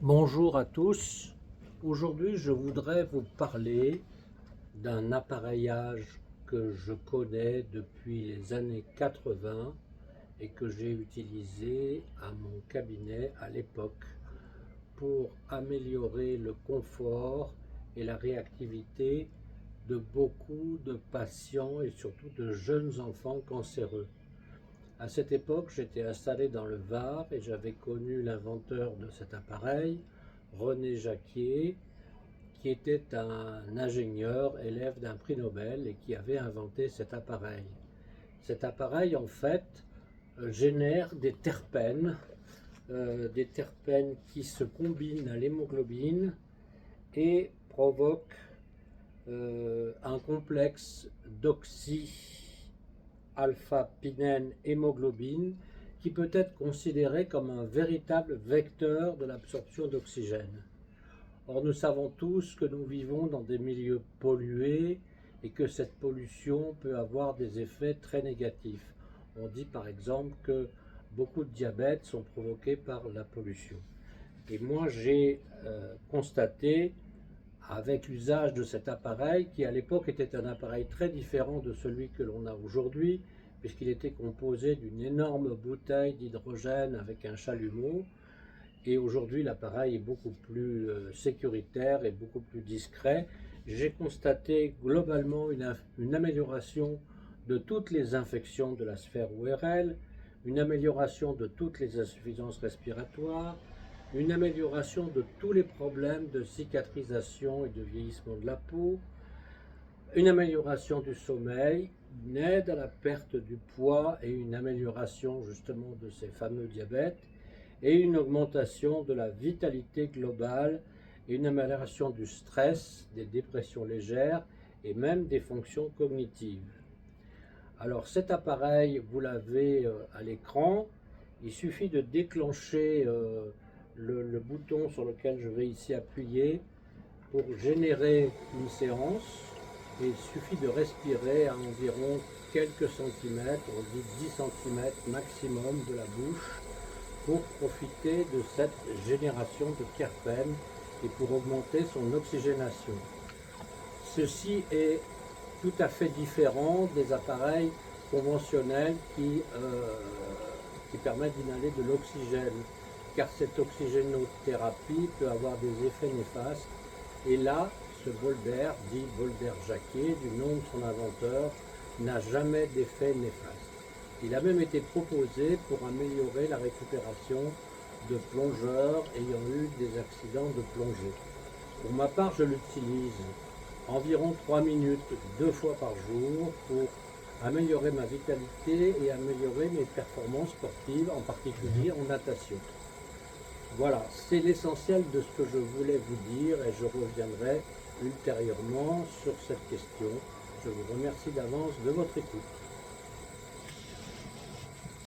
Bonjour à tous. Aujourd'hui, je voudrais vous parler d'un appareillage que je connais depuis les années 80 et que j'ai utilisé à mon cabinet à l'époque pour améliorer le confort et la réactivité de beaucoup de patients et surtout de jeunes enfants cancéreux. À cette époque, j'étais installé dans le Var et j'avais connu l'inventeur de cet appareil, René Jacquier, qui était un ingénieur, élève d'un prix Nobel et qui avait inventé cet appareil. Cet appareil, en fait, génère des terpènes qui se combinent à l'hémoglobine et provoquent un complexe d'oxy-alpha-pinène hémoglobine qui peut être considéré comme un véritable vecteur de l'absorption d'oxygène. Or, nous savons tous que nous vivons dans des milieux pollués et que cette pollution peut avoir des effets très négatifs. On dit par exemple que beaucoup de diabètes sont provoqués par la pollution. Et moi, j'ai constaté, avec l'usage de cet appareil, qui à l'époque était un appareil très différent de celui que l'on a aujourd'hui, puisqu'il était composé d'une énorme bouteille d'hydrogène avec un chalumeau, et aujourd'hui l'appareil est beaucoup plus sécuritaire et beaucoup plus discret. J'ai constaté globalement une amélioration de toutes les infections de la sphère ORL, une amélioration de toutes les insuffisances respiratoires, une amélioration de tous les problèmes de cicatrisation et de vieillissement de la peau, une amélioration du sommeil, une aide à la perte du poids et une amélioration justement de ces fameux diabètes, et une augmentation de la vitalité globale et une amélioration du stress, des dépressions légères et même des fonctions cognitives. Alors cet appareil, vous l'avez à l'écran, il suffit de déclencher le bouton sur lequel je vais ici appuyer pour générer une séance, et il suffit de respirer à environ quelques centimètres, on dit 10 centimètres maximum de la bouche, pour profiter de cette génération de terpènes et pour augmenter son oxygénation. Ceci est tout à fait différent des appareils conventionnels qui permettent d'inhaler de l'oxygène, car cette oxygénothérapie peut avoir des effets néfastes. Et là, ce bol d'air, dit bol d'air Jacquier, du nom de son inventeur, n'a jamais d'effet néfaste. Il a même été proposé pour améliorer la récupération de plongeurs ayant eu des accidents de plongée. Pour ma part, je l'utilise environ 3 minutes, 2 fois par jour, pour améliorer ma vitalité et améliorer mes performances sportives, en particulier en natation. Voilà, c'est l'essentiel de ce que je voulais vous dire et je reviendrai ultérieurement sur cette question. Je vous remercie d'avance de votre écoute.